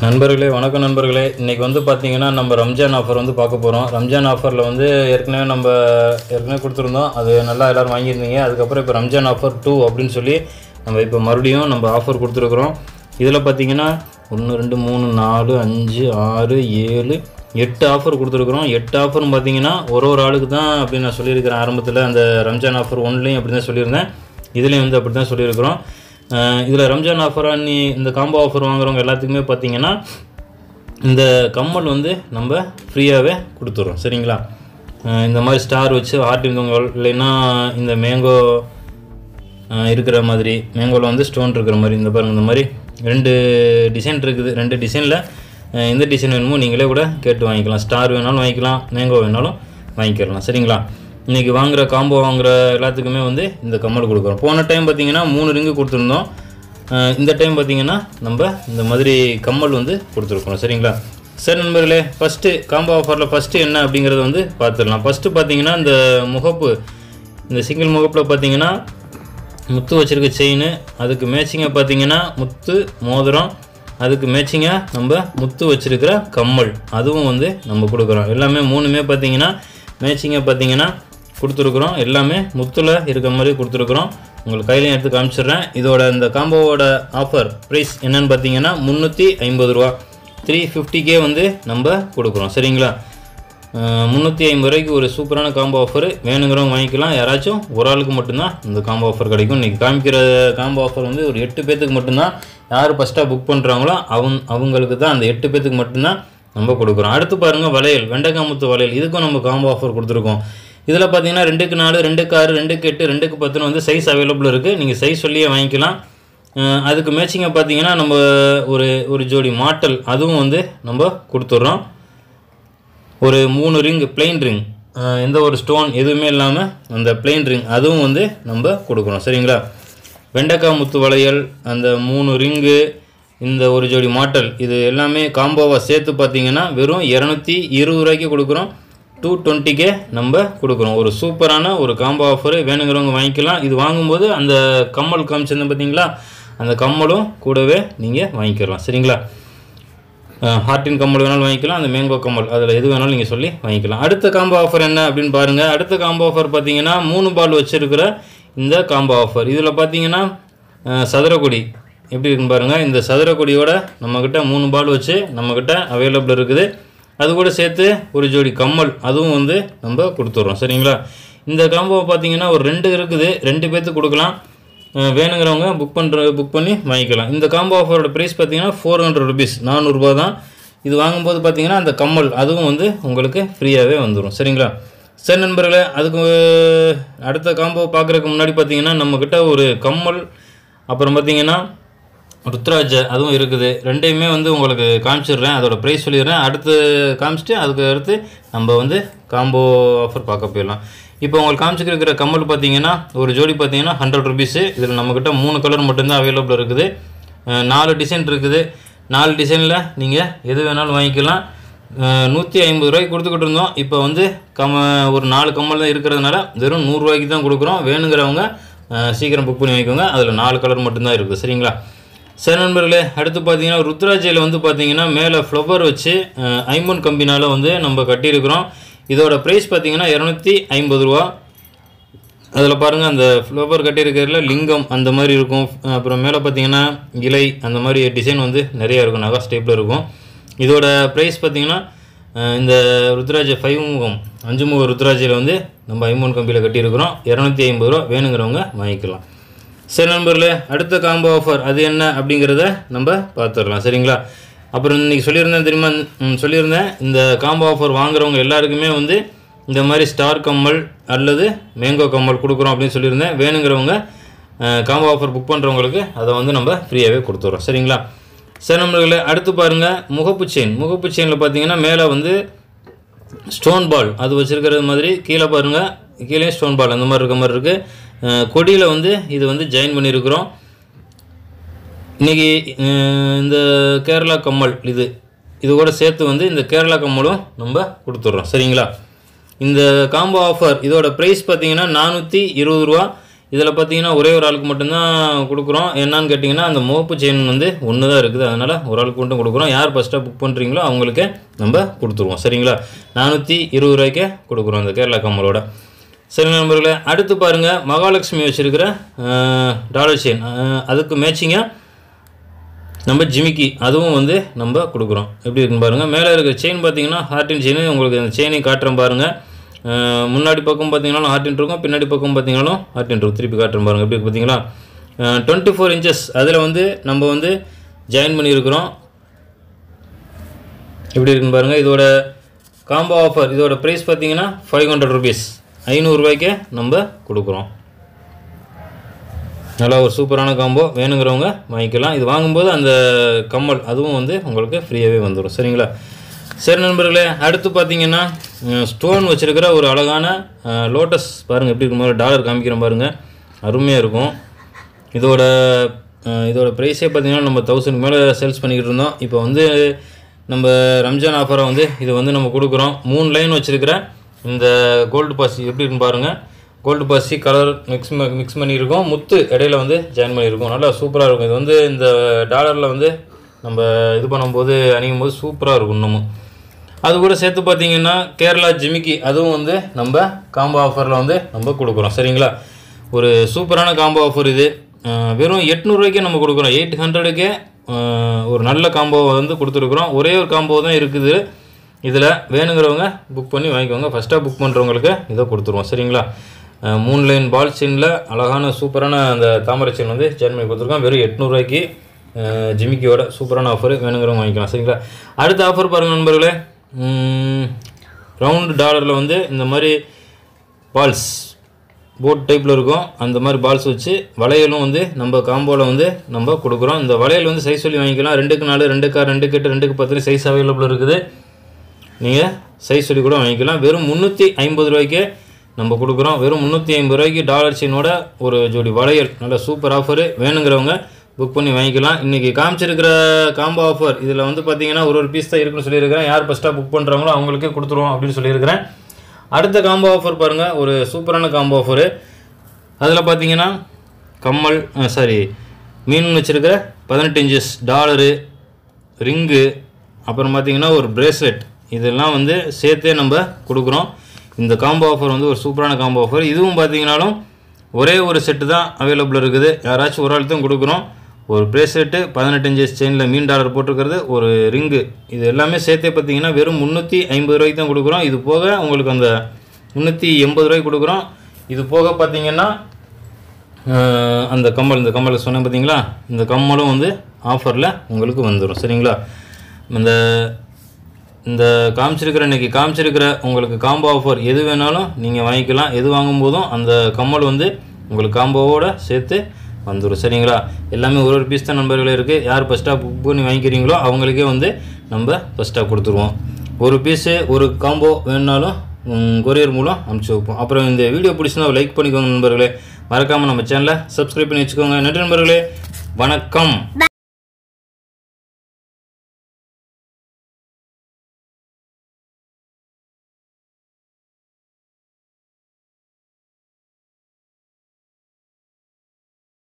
நண்பர்களே வணக்கம் நண்பர்களே. இன்றைக்கி வந்து பார்த்திங்கன்னா நம்ம ரம்ஜான் ஆஃபர் வந்து பார்க்க போகிறோம். ரம்ஜான் ஆஃபரில் வந்து ஏற்கனவே கொடுத்துருந்தோம், அது நல்லா எல்லோரும் வாங்கியிருந்தீங்க. அதுக்கப்புறம் இப்போ ரம்ஜான் ஆஃபர் 2 அப்படின்னு சொல்லி நம்ம இப்போ மறுபடியும் நம்ம ஆஃபர் கொடுத்துருக்குறோம். இதில் பார்த்திங்கன்னா 1 2 3 4 5 6 7 8 ஆஃபர் கொடுத்துருக்குறோம். 8 ஆஃபரும் பார்த்திங்கன்னா ஒரு ஆளுக்கு தான் அப்படின்னு நான் சொல்லியிருக்கிறேன். ஆரம்பத்தில் அந்த ரம்ஜான் ஆஃபர் 1லேயும் அப்படி தான் சொல்லியிருந்தேன், இதுலேயும் வந்து அப்படி தான் சொல்லியிருக்கிறோம். இதில் ரம்ஜான் ஆஃபர் அன்னி இந்த காம்போ ஆஃபர் வாங்குறவங்க எல்லாத்துக்குமே பார்த்திங்கன்னா இந்த கம்மல் வந்து நம்ம ஃப்ரீயாகவே கொடுத்துட்றோம். சரிங்களா? இந்த மாதிரி ஸ்டார் வச்சு ஹார்ட் இருந்தவங்க, இல்லைன்னா இந்த மேங்கோ இருக்கிற மாதிரி, மேங்கோவில் வந்து ஸ்டோன் இருக்கிற மாதிரி, இந்த பாருங்கள், இந்த மாதிரி 2 டிசைன் இருக்குது. 2 டிசைனில் எந்த டிசைன் வேணுமோ நீங்களே கூட கேட்டு வாங்கிக்கலாம். ஸ்டார் வேணாலும் வாங்கிக்கலாம், மேங்கோ வேணாலும் வாங்கிக்கலாம். சரிங்களா? இன்றைக்கி வாங்குகிற காம்போ வாங்குகிற எல்லாத்துக்குமே வந்து இந்த கம்மல் கொடுக்குறோம். போன டைம் பார்த்திங்கன்னா 3 ரிங்கு கொடுத்துருந்தோம். இந்த டைம் பார்த்திங்கன்னா நம்ம இந்த மாதிரி கம்மல் வந்து கொடுத்துருக்கோம். சரிங்களா? சரி நண்பர்களே, ஃபஸ்ட்டு காம்போ ஆஃபரில் ஃபஸ்ட்டு என்ன அப்படிங்கிறத வந்து பார்த்துடலாம். ஃபஸ்ட்டு பார்த்திங்கன்னா இந்த முகப்பு, இந்த சிங்கிள் முகப்பில் பார்த்திங்கன்னா முத்து வச்சுருக்க செயின், அதுக்கு மேட்சிங்காக பார்த்திங்கன்னா முத்து மோதிரம், அதுக்கு மேட்சிங்காக நம்ம முத்து வச்சுருக்கிற கம்மல், அதுவும் வந்து நம்ம கொடுக்குறோம். எல்லாமே 3மே பார்த்திங்கன்னா மேட்சிங்காக பார்த்திங்கன்னா கொடுத்துருக்குறோம். எல்லாமே முத்தில் இருக்கிற மாதிரி கொடுத்துருக்குறோம். உங்களுக்கு கையிலையும் எடுத்து காமிச்சிடுறேன். இதோட இந்த காம்போவோட ஆஃபர் ப்ரைஸ் என்னென்னு பார்த்தீங்கன்னா 350 ரூபா, 350K வந்து நம்ம கொடுக்குறோம். சரிங்களா? 350 ரூபாய்க்கு ஒரு சூப்பரான காம்போ ஆஃபர். வேணுங்கிறவங்க வாங்கிக்கலாம். யாராச்சும் ஒரு ஆளுக்கு மட்டும்தான் இந்த காம்போ ஆஃபர் கிடைக்கும். இன்றைக்கி காமிக்கிற காம்போ ஆஃபர் வந்து ஒரு 8 பேத்துக்கு மட்டும்தான். யார் ஃபஸ்ட்டாக புக் பண்ணுறாங்களோ அவங்களுக்கு தான், அந்த 8 பேத்துக்கு மட்டும்தான் நம்ம கொடுக்குறோம். அடுத்து பாருங்கள், வளையல், வெண்டைக்காய் முத்து வளையல், இதுக்கும் நம்ம காம்போ ஆஃபர் கொடுத்துருக்கோம். இதில் பார்த்தீங்கன்னா 2க்கு 4, 2க்கு 6, 2க்கு 8, 2க்கு 10 வந்து சைஸ் அவைலபிள் இருக்குது. நீங்கள் சைஸ் சொல்லியே வாங்கிக்கலாம். அதுக்கு மேட்சிங்காக பார்த்தீங்கன்னா நம்ம ஒரு ஜோடி மாட்டல், அதுவும் வந்து நம்ம கொடுத்துட்றோம். ஒரு 3 ரிங், பிளெயின் ரிங், எந்த ஒரு ஸ்டோன் எதுவுமே இல்லாமல் அந்த பிளெயின் ரிங், அதுவும் வந்து நம்ம கொடுக்குறோம். சரிங்களா? வெண்டைக்காய் முத்து வளையல், அந்த 3 ரிங்கு, இந்த ஒரு ஜோடி மாட்டல், இது எல்லாமே காம்போவாக சேர்த்து பார்த்தீங்கன்னா வெறும் 220 ரூபாய்க்கு கொடுக்குறோம். 220K நம்ம கொடுக்குறோம். ஒரு சூப்பரான ஒரு காம்போ ஆஃபர். வேணுங்கிறவங்க வாங்கிக்கலாம். இது வாங்கும்போது அந்த கம்மல் காமிச்சிருந்தேன் பார்த்தீங்களா, அந்த கம்மலும் கூடவே நீங்கள் வாங்கிக்கலாம். சரிங்களா? ஹார்ட்டின் கம்மல் வேணாலும் வாங்கிக்கலாம், அந்த மேங்கோ கம்மல், அதில் எது வேணாலும் நீங்கள் சொல்லி வாங்கிக்கலாம். அடுத்த காம்போ ஆஃபர் என்ன அப்படின்னு பாருங்கள். அடுத்த காம்போ ஆஃபர் பார்த்தீங்கன்னா 3 பால் வச்சுருக்கிற இந்த காம்போ ஆஃபர். இதில் பார்த்தீங்கன்னா சதுரக்கொடி எப்படி இருக்குன்னு பாருங்கள். இந்த சதுரக்கொடியோட நம்மக்கிட்ட 3 பால் வச்சு நம்மக்கிட்ட அவைலபிள் இருக்குது. அது கூட சேர்த்து ஒரு ஜோடி கம்மல், அதுவும் வந்து நம்ம கொடுத்துட்றோம். சரிங்களா? இந்த காம்போ பார்த்தீங்கன்னா ஒரு 2 இருக்குது, 2 பேர்த்துக்கு கொடுக்கலாம். வேணுங்கிறவங்க புக் பண்ணி வாங்கிக்கலாம். இந்த காம்போ ஆஃபரோட ப்ரைஸ் பார்த்தீங்கன்னா 400 ருபீஸ், 400 ரூபா தான். இது வாங்கும்போது பார்த்தீங்கன்னா அந்த கம்மல் அதுவும் வந்து உங்களுக்கு ஃப்ரீயாகவே வந்துடும். சரிங்களா? சரி நண்பர்களே, அதுக்கு அடுத்த காம்போ பார்க்குறதுக்கு முன்னாடி பார்த்தீங்கன்னா நம்மக்கிட்ட ஒரு கம்மல், அப்புறம் பார்த்தீங்கன்னா ருத்ராஜ, அதுவும் இருக்குது. 2யுமே வந்து உங்களுக்கு காமிச்சிடுறேன். அதோட ப்ரைஸ் சொல்லிடுறேன். அடுத்து காமிச்சிட்டு அதுக்கு அடுத்து நம்ம வந்து காம்போ ஆஃபர் பார்க்க போயிடலாம். இப்போ உங்களுக்கு காமிச்சிருக்கிற கம்மல் பார்த்தீங்கன்னா ஒரு ஜோடி பார்த்தீங்கன்னா 100 ருபீஸு. இதில் நம்மக்கிட்ட 3 கலர் மட்டும்தான் அவைலபிள் இருக்குது. 4 டிசைன் இருக்குது. 4 டிசைனில் நீங்கள் எது வேணாலும் வாங்கிக்கலாம். 150 ரூபாய்க்கு கொடுத்துக்கிட்டு இருந்தோம். இப்போ வந்து ஒரு 4 கம்மல் தான் இருக்கிறதுனால வெறும் 100 ரூபாய்க்கு தான் கொடுக்குறோம். வேணுங்கிறவங்க சீக்கிரம் புக் பண்ணி வாங்கிக்கோங்க. அதில் 4 கலர் மட்டும்தான் இருக்குது. சரிங்களா? சரி நண்பர்களே, அடுத்து பார்த்தீங்கன்னா ருத்ராஜையில் வந்து பார்த்தீங்கன்னா மேலே ஃப்ளவர் வச்சு ஐமோன் கம்பினால் வந்து நம்ம கட்டியிருக்கிறோம். இதோட ப்ரைஸ் பார்த்தீங்கன்னா 250 ரூபா. அதில் பாருங்கள், அந்த ஃப்ளவர் கட்டியிருக்கிறதுல லிங்கம் அந்த மாதிரி இருக்கும். அப்புறம் மேலே பார்த்தீங்கன்னா இலை, அந்த மாதிரி டிசைன் வந்து நிறையா இருக்கும், நகாஸ் டைப்பில் இருக்கும். இதோட ப்ரைஸ் பார்த்தீங்கன்னா இந்த ருத்ராஜ 5 முக ருத்ராஜையில் வந்து நம்ம ஐமோன் கம்பியில் கட்டியிருக்கிறோம். 250 ரூபா. வேணுங்கிறவங்க வாங்கிக்கலாம். சரி நண்பர்களே, அடுத்த காம்போ ஆஃபர் அது என்ன அப்படிங்கிறத நம்ம பார்த்துடலாம். சரிங்களா? அப்புறம் இன்றைக்கி சொல்லியிருந்தேன் இந்த காம்போ ஆஃபர் வாங்குறவங்க எல்லாருக்குமே வந்து இந்த மாதிரி ஸ்டார் கம்மல் அல்லது மேங்கோ கம்மல் கொடுக்குறோம் அப்படின்னு சொல்லியிருந்தேன். வேணுங்கிறவங்க காம்போ ஆஃபர் புக் பண்ணுறவங்களுக்கு அதை வந்து நம்ம ஃப்ரீயாகவே கொடுத்துட்றோம். சரிங்களா? சரி நண்பர்களே, அடுத்து பாருங்கள், முகப்பு செயினில் பார்த்தீங்கன்னா மேலே வந்து ஸ்டோன் பால் அது வச்சுருக்கிறது மாதிரி, கீழே பாருங்கள், கீழே ஸ்டோன் பால் அந்த மாதிரி இருக்க மாதிரி இருக்குது. கொடியில் வந்து இது வந்து ஜாயின் பண்ணியிருக்கிறோம். இன்றைக்கி இந்த கேரளா கம்மல் இது கூட சேர்த்து வந்து இந்த கேரளா கம்மலும் நம்ம கொடுத்துட்றோம். சரிங்களா? இந்த காம்போ ஆஃபர் இதோட ப்ரைஸ் பார்த்தீங்கன்னா 420 ரூபா. இதில் பார்த்தீங்கன்னா ஒரே ஒரு ஆளுக்கு மட்டும்தான் கொடுக்குறோம். என்னன்னு கேட்டிங்கன்னா அந்த மோப்பு செயின் வந்து ஒன்று தான் இருக்குது. அதனால் ஒரு ஆளுக்கு மட்டும் கொடுக்குறோம். யார் ஃபஸ்ட்டாக புக் பண்ணுறீங்களோ அவங்களுக்கு நம்ம கொடுத்துருவோம். சரிங்களா? 420 ரூபாய்க்கே கொடுக்குறோம் அந்த கேரளா கம்மலோட. சரி நண்பர்களே, அடுத்து பாருங்கள் மகாலட்சுமி வச்சுருக்கிற டாலர் செயின். அதுக்கு மேட்சிங்காக நம்ம ஜிமிக்கி அதுவும் வந்து நம்ம கொடுக்குறோம். எப்படி இருக்குன்னு பாருங்கள். மேலே இருக்கிற செயின் பார்த்தீங்கன்னா ஹார்டின் செயின். உங்களுக்கு அந்த செயினை காட்டுறேன் பாருங்கள். முன்னாடி பக்கம் பார்த்தீங்கன்னாலும் ஹார்டின் இருக்கும், பின்னாடி பக்கம் பார்த்தீங்கன்னாலும் ஹார்டின் இருக்கும். திருப்பி காட்டுறேன் பாருங்கள். எப்படி பார்த்தீங்களா 24 inches அதில் வந்து நம்ம வந்து ஜாயின் பண்ணியிருக்கிறோம். எப்படி இருக்குன்னு பாருங்கள். இதோட காம்போ ஆஃபர், இதோட ப்ரைஸ் பார்த்தீங்கன்னா 500 rupees, 500 ரூபாய்க்கே நம்ம கொடுக்குறோம். நல்லா ஒரு சூப்பரான காம்போ, வேணுங்கிறவங்க வாங்கிக்கலாம். இது வாங்கும்போது அந்த கம்மல் அதுவும் வந்து உங்களுக்கு ஃப்ரீயாகவே வந்துடும். சரிங்களா? சரி நண்பர்களே, அடுத்து பார்த்தீங்கன்னா ஸ்டோன் வச்சுருக்கிற ஒரு அழகான லோட்டஸ் பாருங்கள். எப்படி இருக்கும் போது டாலர் காமிக்கிறேன் பாருங்கள். அருமையாக இருக்கும். இதோட ப்ரைஸே பார்த்தீங்கன்னா நம்ம 1000 மேலே சேல்ஸ் பண்ணிக்கிட்டு இருந்தோம். இப்போ வந்து நம்ம ரம்ஜான் ஆஃபரை வந்து இது வந்து நம்ம கொடுக்குறோம். 3 லைன் வச்சுருக்கிற இந்த கோல்டு பாசி எப்படி இருக்குன்னு பாருங்கள். கோல்டு பாசி கலர் மிக்ஸ் பண்ணியிருக்கோம். முத்து இடையில வந்து ஜாயின் பண்ணியிருக்கோம். நல்லா சூப்பராக இருக்கும். இது வந்து இந்த டாலரில் வந்து நம்ம இது பண்ணும்போது அணியும் போது சூப்பராக இருக்கும். இன்னமும் அது கூட சேர்த்து பார்த்தீங்கன்னா கேரளா ஜிமிக்கி அதுவும் வந்து நம்ம காம்போ ஆஃபரில் வந்து நம்ம கொடுக்குறோம். சரிங்களா? ஒரு சூப்பரான காம்போ ஆஃபர் இது. வெறும் 800 ரூபாய்க்கே நம்ம கொடுக்குறோம். 800க்கே ஒரு நல்ல காம்போவை வந்து கொடுத்துருக்குறோம். ஒரே ஒரு காம்போ தான் இருக்குது. இதில் வேணுங்கிறவங்க புக் பண்ணி வாங்கிக்கோங்க. ஃபஸ்ட்டாக புக் பண்ணுறவங்களுக்கு இதை கொடுத்துருவோம். சரிங்களா? 3 லைன் பால் செயினில் அழகான சூப்பரான அந்த தாமரை செயின் வந்து ஜாயின் பண்ணி கொடுத்துருக்கோம். வெறும் 800 ரூபாய்க்கு ஜிமிக்கியோட சூப்பரான ஆஃபர், வேணுங்கிறவங்க வாங்கிக்கலாம். சரிங்களா? அடுத்த ஆஃபர் பாருங்கள் நண்பர்களே. ரவுண்டு டாலரில் வந்து இந்த மாதிரி பால்ஸ் போட் டைப்பில் இருக்கும். அந்த மாதிரி பால்ஸ் வச்சு வளையலும் வந்து நம்ம காம்போவில் வந்து நம்ம கொடுக்குறோம். இந்த வளையல் வந்து சைஸ் சொல்லி வாங்கிக்கலாம். 2க்கு 4, 2க்கு 6, 2க்கு 8, 2க்கு 10 சைஸ் அவைலபிள் இருக்குது. நீங்கள் சைஸ் சொல்லி கூட வாங்கிக்கலாம். வெறும் 350 ரூபாய்க்கே நம்ம கொடுக்குறோம். வெறும் 350 ரூபாய்க்கு டாலர் செயினோட ஒரு ஜோடி வளையல். நல்ல சூப்பர் ஆஃபரு, வேணுங்கிறவங்க புக் பண்ணி வாங்கிக்கலாம். இன்றைக்கி காமிச்சிருக்கிற காம்போ ஆஃபர் இதில் வந்து பார்த்தீங்கன்னா ஒரு பீஸ் தான் இருக்குன்னு சொல்லியிருக்கிறேன். யார் ஃபஸ்ட்டாக புக் பண்ணுறாங்களோ அவங்களுக்கே கொடுத்துருவோம் அப்படின்னு சொல்லியிருக்கிறேன். அடுத்த காம்போ ஆஃபர் பாருங்கள். ஒரு சூப்பரான காம்போ ஆஃபரு. அதில் பார்த்தீங்கன்னா கம்மல் மீன் வச்சுருக்கிற 18 inches டாலரு, ரிங்கு, அப்புறம் பார்த்தீங்கன்னா ஒரு பிரேஸ்லெட், இதெல்லாம் வந்து சேர்த்தே நம்ம கொடுக்குறோம். இந்த காம்போ ஆஃபர் வந்து ஒரு சூப்பரான காம்போ ஆஃபர். இதுவும் பார்த்தீங்கன்னாலும் ஒரே ஒரு செட்டு தான் அவைலபிள் இருக்குது. யாராச்சும் ஒரு ஆள் தான் கொடுக்குறோம். ஒரு பிரேஸ்லெட்டு, 18 inches செயினில் மீன் டாலர் போட்டிருக்கிறது, ஒரு ரிங்கு, இது எல்லாமே சேர்த்தே பார்த்தீங்கன்னா வெறும் 350 ரூபாய்க்கு தான் கொடுக்குறோம். இது போக உங்களுக்கு அந்த 380 ரூபாய்க்கு கொடுக்குறோம். இது போக பார்த்தீங்கன்னா இந்த கம்மல் சொன்னேன் பார்த்தீங்களா, இந்த கம்மலும் வந்து ஆஃபரில் உங்களுக்கு வந்துடும். சரிங்களா? இந்த இன்றைக்கி காமிச்சிருக்கிற உங்களுக்கு காம்போ ஆஃபர் எது வேணாலும் நீங்கள் வாங்கிக்கலாம். எது வாங்கும்போதும் அந்த கம்மல் வந்து உங்களுக்கு காம்போவோடு சேர்த்து வந்துடும். சரிங்களா? எல்லாமே ஒரு பீஸ் தான் நண்பர்களே இருக்குது. யார் ஃபஸ்ட்டாக புக் பண்ணி வாங்கிக்கிறீங்களோ அவங்களுக்கே வந்து நம்ம ஃபஸ்ட்டாக கொடுத்துருவோம். ஒரு பீஸு ஒரு காம்போ வேணுனாலும் கொரியர் மூலம் அனுப்பிச்சி வைப்போம். அப்புறம் இந்த வீடியோ பிடிச்சிருந்தா லைக் பண்ணிக்கோங்க நண்பர்களே. மறக்காமல் நம்ம சேனலை சப்ஸ்கிரைப் பண்ணி வச்சுக்கோங்க. நன்றி நண்பர்களே, வணக்கம்.